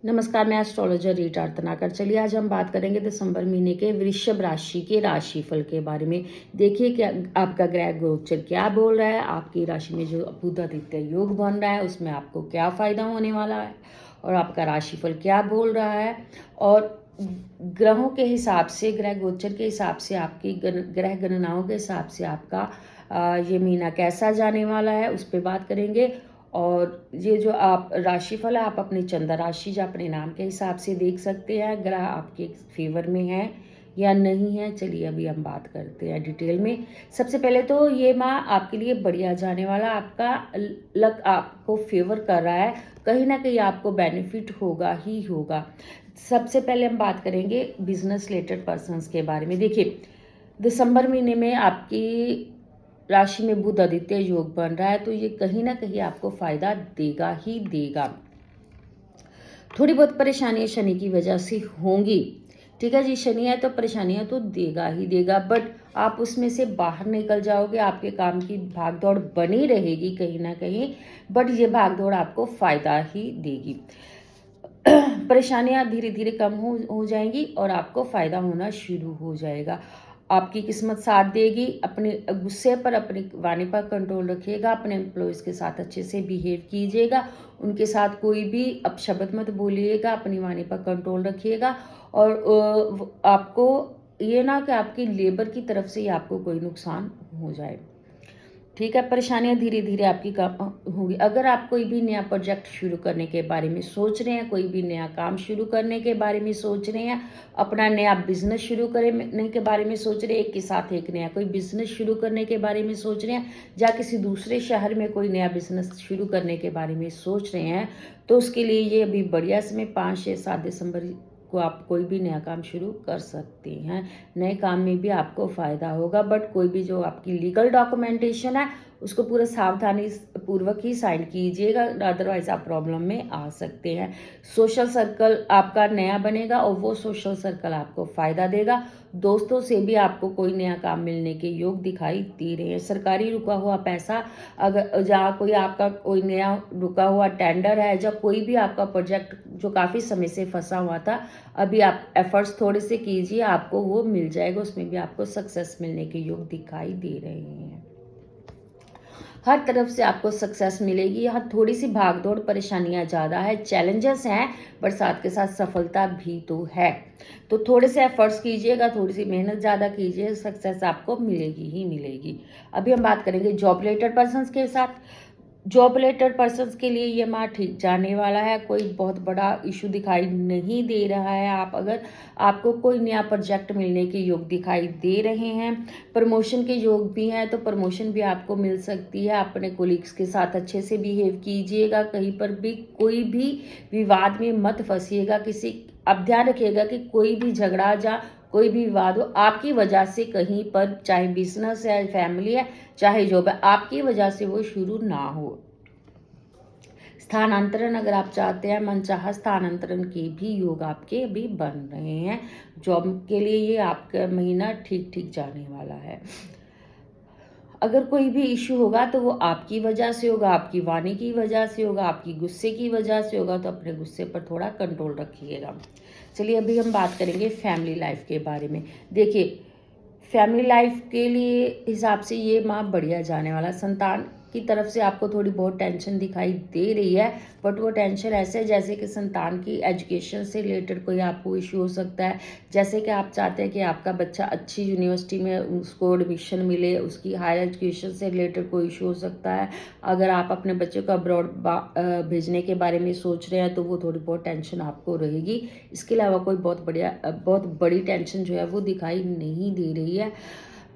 नमस्कार, मैं एस्ट्रोलॉजर रीटा रत्नाकर। चलिए आज हम बात करेंगे दिसंबर महीने के वृषभ राशि के राशिफल के बारे में। देखिए क्या आपका ग्रह गोचर क्या बोल रहा है, आपकी राशि में जो बुध-आदित्य योग बन रहा है उसमें आपको क्या फ़ायदा होने वाला है और आपका राशिफल क्या बोल रहा है, और ग्रहों के हिसाब से, ग्रह गोचर के हिसाब से, आपकी ग्रह गणनाओं के हिसाब से आपका ये महीना कैसा जाने वाला है उस पर बात करेंगे। और ये जो आप राशिफल है, आप अपनी चंद्र राशि जो अपने नाम के हिसाब से देख सकते हैं ग्रह आपके फेवर में है या नहीं है। चलिए अभी हम बात करते हैं डिटेल में। सबसे पहले तो ये माह आपके लिए बढ़िया जाने वाला, आपका लक आपको फेवर कर रहा है, कहीं ना कहीं आपको बेनिफिट होगा ही होगा। सबसे पहले हम बात करेंगे बिजनेस रिलेटेड पर्सनस के बारे में। देखिए दिसंबर महीने में आपकी राशि में बुध आदित्य योग बन रहा है, तो ये कहीं ना कहीं आपको फायदा देगा ही देगा। थोड़ी बहुत परेशानियां शनि की वजह से होंगी, ठीक है जी, शनि है तो परेशानियां तो देगा ही देगा, बट आप उसमें से बाहर निकल जाओगे। आपके काम की भागदौड़ बनी रहेगी कहीं ना कहीं, बट ये भागदौड़ आपको फायदा ही देगी। परेशानियां धीरे धीरे कम हो जाएंगी और आपको फायदा होना शुरू हो जाएगा। आपकी किस्मत साथ देगी। अपने गुस्से पर, अपनी वाणी पर कंट्रोल रखिएगा। अपने एम्प्लॉयज़ के साथ अच्छे से बिहेव कीजिएगा। उनके साथ कोई भी अपशब्द मत बोलिएगा। अपनी वाणी पर कंट्रोल रखिएगा। और आपको ये ना कि आपकी लेबर की तरफ से ही आपको कोई नुकसान हो जाए, ठीक है। परेशानियां धीरे धीरे आपकी कम होंगी। अगर आप कोई भी नया प्रोजेक्ट शुरू करने के बारे में सोच रहे हैं, कोई भी नया काम शुरू करने के बारे में सोच रहे हैं, अपना नया बिजनेस शुरू करने के बारे में सोच रहे हैं, एक के साथ एक नया कोई बिजनेस शुरू करने के बारे में सोच रहे हैं, या किसी दूसरे शहर में कोई नया बिजनेस शुरू करने के बारे में सोच रहे हैं, तो उसके लिए ये अभी बढ़िया समय 5, 6, 7 दिसंबर को आप कोई भी नया काम शुरू कर सकते हैं। नए काम में भी आपको फ़ायदा होगा, बट कोई भी जो आपकी लीगल डॉक्यूमेंटेशन है उसको पूरा सावधानी पूर्वक ही साइन कीजिएगा, अदरवाइज आप प्रॉब्लम में आ सकते हैं। सोशल सर्कल आपका नया बनेगा और वो सोशल सर्कल आपको फ़ायदा देगा। दोस्तों से भी आपको कोई नया काम मिलने के योग दिखाई दे रहे हैं। सरकारी रुका हुआ पैसा, अगर जहाँ कोई आपका कोई नया रुका हुआ टेंडर है, जब कोई भी आपका प्रोजेक्ट जो काफ़ी समय से फंसा हुआ था, अभी आप एफर्ट्स थोड़े से कीजिए, आपको वो मिल जाएगा। उसमें भी आपको सक्सेस मिलने के योग दिखाई दे रहे हैं। हर तरफ से आपको सक्सेस मिलेगी। यहाँ थोड़ी सी भागदौड़, परेशानियाँ ज़्यादा है, चैलेंजेस हैं, पर साथ के साथ सफलता भी तो है। तो थोड़े से एफर्ट्स कीजिएगा, थोड़ी सी मेहनत ज़्यादा कीजिए, सक्सेस आपको मिलेगी ही मिलेगी। अभी हम बात करेंगे जॉब रिलेटेड पर्सन्स के साथ। जॉब रिलेटेड पर्सन्स के लिए ये माह ठीक जाने वाला है। कोई बहुत बड़ा इशू दिखाई नहीं दे रहा है। अगर आपको कोई नया प्रोजेक्ट मिलने के योग दिखाई दे रहे हैं, प्रमोशन के योग भी हैं, तो प्रमोशन भी आपको मिल सकती है। अपने कोलीग्स के साथ अच्छे से बिहेव कीजिएगा। कहीं पर भी कोई भी विवाद में मत फंसिएगा। अब ध्यान रखिएगा कि कोई भी झगड़ा या कोई भी विवाद हो, आपकी वजह से कहीं पर, चाहे बिजनेस है, फैमिली है, चाहे जॉब है, आपकी वजह से वो शुरू ना हो। स्थानांतरण अगर आप चाहते हैं, मनचाहा स्थानांतरण के भी योग आपके अभी बन रहे हैं। जॉब के लिए ये आपका महीना ठीक ठीक जाने वाला है। अगर कोई भी इशू होगा तो वो आपकी वजह से होगा, आपकी वाणी की वजह से होगा, आपकी गुस्से की वजह से होगा, तो अपने गुस्से पर थोड़ा कंट्रोल रखिएगा। चलिए अभी हम बात करेंगे फैमिली लाइफ के बारे में। देखिए फैमिली लाइफ के लिए हिसाब से ये माह बढ़िया जाने वाला। संतान की तरफ से आपको थोड़ी बहुत टेंशन दिखाई दे रही है, बट वो टेंशन ऐसे है जैसे कि संतान की एजुकेशन से रिलेटेड कोई आपको इशू हो सकता है। जैसे कि आप चाहते हैं कि आपका बच्चा अच्छी यूनिवर्सिटी में उसको एडमिशन मिले, उसकी हायर एजुकेशन से रिलेटेड कोई इशू हो सकता है। अगर आप अपने बच्चे को अब्रॉड भेजने के बारे में सोच रहे हैं, तो वो थोड़ी बहुत टेंशन आपको रहेगी। इसके अलावा कोई बहुत बड़ी टेंशन जो है वो दिखाई नहीं दे रही है।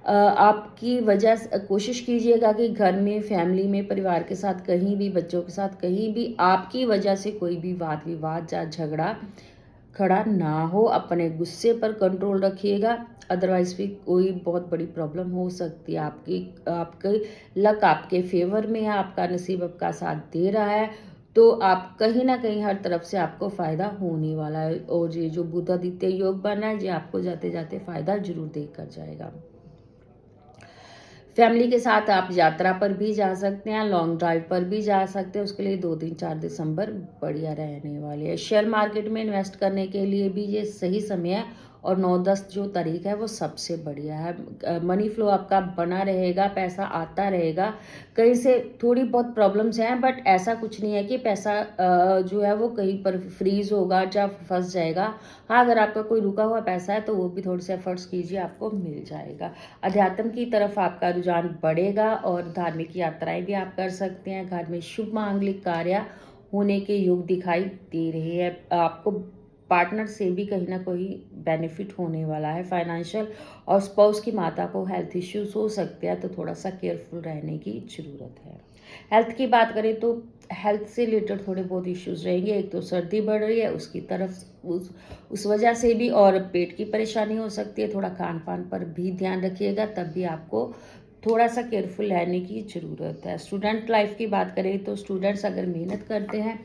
आपकी वजह से कोशिश कीजिएगा कि घर में, फैमिली में, परिवार के साथ, कहीं भी, बच्चों के साथ कहीं भी आपकी वजह से कोई भी वाद विवाद या झगड़ा खड़ा ना हो। अपने गुस्से पर कंट्रोल रखिएगा, अदरवाइज भी कोई बहुत बड़ी प्रॉब्लम हो सकती है। आपके लक आपके फेवर में है, आपका नसीब आपका साथ दे रहा है, तो आप कहीं ना कहीं हर तरफ से आपको फ़ायदा होने वाला है। और ये जो बुध आदित्य योग बना है, ये आपको जाते जाते फ़ायदा जरूर देकर जाएगा। फैमिली के साथ आप यात्रा पर भी जा सकते हैं, लॉन्ग ड्राइव पर भी जा सकते हैं, उसके लिए 2, 3, 4 दिसंबर बढ़िया रहने वाले हैं। शेयर मार्केट में इन्वेस्ट करने के लिए भी ये सही समय है और 9-10 जो तारीख है वो सबसे बढ़िया है। मनी फ्लो आपका बना रहेगा, पैसा आता रहेगा। कहीं से थोड़ी बहुत प्रॉब्लम्स हैं, बट ऐसा कुछ नहीं है कि पैसा जो है वो कहीं पर फ्रीज होगा या फंस जाएगा। हाँ, अगर आपका कोई रुका हुआ पैसा है तो वो भी थोड़े से एफर्ट्स कीजिए, आपको मिल जाएगा। अध्यात्म की तरफ आपका रुझान बढ़ेगा और धार्मिक यात्राएं भी आप कर सकते हैं। घर में शुभ मांगलिक कार्य होने के योग दिखाई दे रहे हैं। आपको पार्टनर से भी कहीं ना कहीं बेनिफिट होने वाला है। फाइनेंशियल और स्पाउस की माता को हेल्थ इश्यूज हो सकते हैं, तो थोड़ा सा केयरफुल रहने की ज़रूरत है। हेल्थ की बात करें तो हेल्थ से रिलेटेड थोड़े बहुत इश्यूज रहेंगे। एक तो सर्दी बढ़ रही है, उसकी तरफ उस वजह से भी, और पेट की परेशानी हो सकती है। थोड़ा खान पान पर भी ध्यान रखिएगा, तब भी आपको थोड़ा सा केयरफुल रहने की ज़रूरत है। स्टूडेंट लाइफ की बात करें तो स्टूडेंट्स अगर मेहनत करते हैं,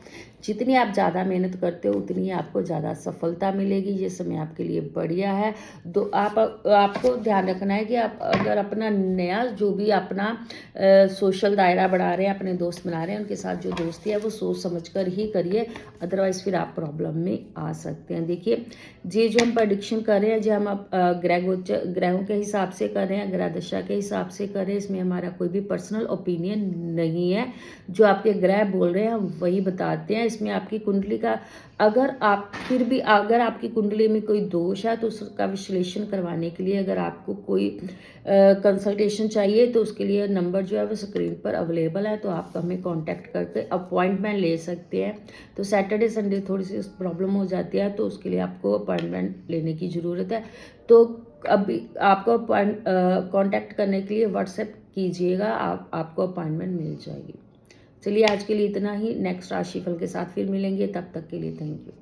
जितनी आप ज़्यादा मेहनत करते हो उतनी ही आपको ज़्यादा सफलता मिलेगी। ये समय आपके लिए बढ़िया है। आपको ध्यान रखना है कि आप अगर अपना नया जो भी अपना सोशल दायरा बढ़ा रहे हैं, अपने दोस्त बना रहे हैं, उनके साथ जो दोस्ती है वो सोच समझ कर ही करिए, अदरवाइज़ फिर आप प्रॉब्लम में आ सकते हैं। देखिए, ये जो हम प्रडिक्शन कर रहे हैं, जो हम ग्रहों के हिसाब से कर रहे हैं, ग्रह दशा के हिसाब से कर रहे हैं, इसमें हमारा कोई भी पर्सनल ओपिनियन नहीं है। जो आपके ग्रह बोल रहे हैं हम वही बताते हैं। इसमें आपकी कुंडली का अगर आपकी कुंडली में कोई दोष है तो उसका विश्लेषण करवाने के लिए अगर आपको कोई कंसल्टेशन चाहिए तो उसके लिए नंबर जो है वो स्क्रीन पर अवेलेबल है, तो आप हमें कांटेक्ट करके अपॉइंटमेंट ले सकते हैं। तो सैटरडे संडे थोड़ी सी प्रॉब्लम हो जाती है, तो उसके लिए आपको अपॉइंटमेंट लेने की ज़रूरत है। तो अभी आपको कांटेक्ट करने के लिए व्हाट्सएप कीजिएगा, आपको अपॉइंटमेंट मिल जाएगी। चलिए, आज के लिए इतना ही। नेक्स्ट राशिफल के साथ फिर मिलेंगे, तब तक के लिए थैंक यू।